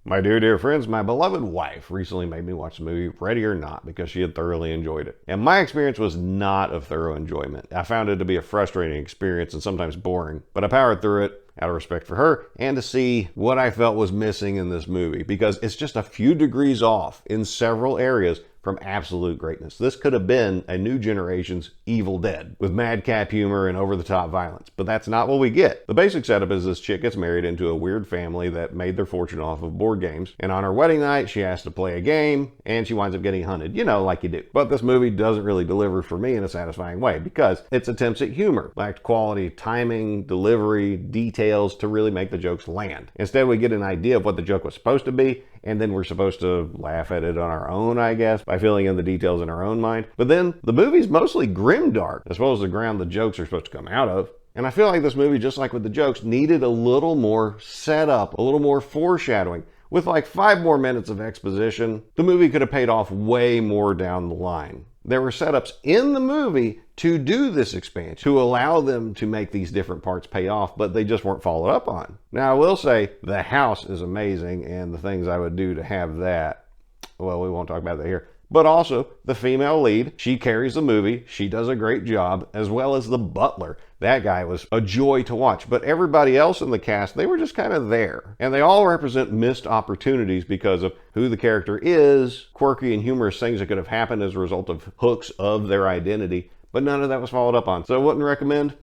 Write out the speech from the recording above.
My dear friends, my beloved wife recently made me watch the movie Ready or Not because she had thoroughly enjoyed it. And my experience was not of thorough enjoyment. I found it to be a frustrating experience and sometimes boring, but I powered through it out of respect for her and to see what I felt was missing in this movie because it's just a few degrees off in several areas from absolute greatness. This could have been a new generation's Evil Dead with madcap humor and over-the-top violence, but that's not what we get. The basic setup is this chick gets married into a weird family that made their fortune off of board games, and on her wedding night she has to play a game and she winds up getting hunted, you know, like you do. But this movie doesn't really deliver for me in a satisfying way because its attempts at humor lacked quality timing, delivery, details to really make the jokes land. Instead, we get an idea of what the joke was supposed to be, and then we're supposed to laugh at it on our own, I guess, by filling in the details in our own mind. But then the movie's mostly grimdark, as well as the ground the jokes are supposed to come out of. And I feel like this movie, just like with the jokes, needed a little more setup, a little more foreshadowing. With like 5 more minutes of exposition, the movie could have paid off way more down the line. There were setups in the movie to do this expansion, to allow them to make these different parts pay off, but they just weren't followed up on. Now, I will say the house is amazing, and the things I would do to have that, well, we won't talk about that here. But also, the female lead, she carries the movie. She does a great job, as well as the butler. That guy was a joy to watch. But everybody else in the cast, they were just kind of there. And they all represent missed opportunities because of who the character is, quirky and humorous things that could have happened as a result of hooks of their identity. But none of that was followed up on. So I wouldn't recommend.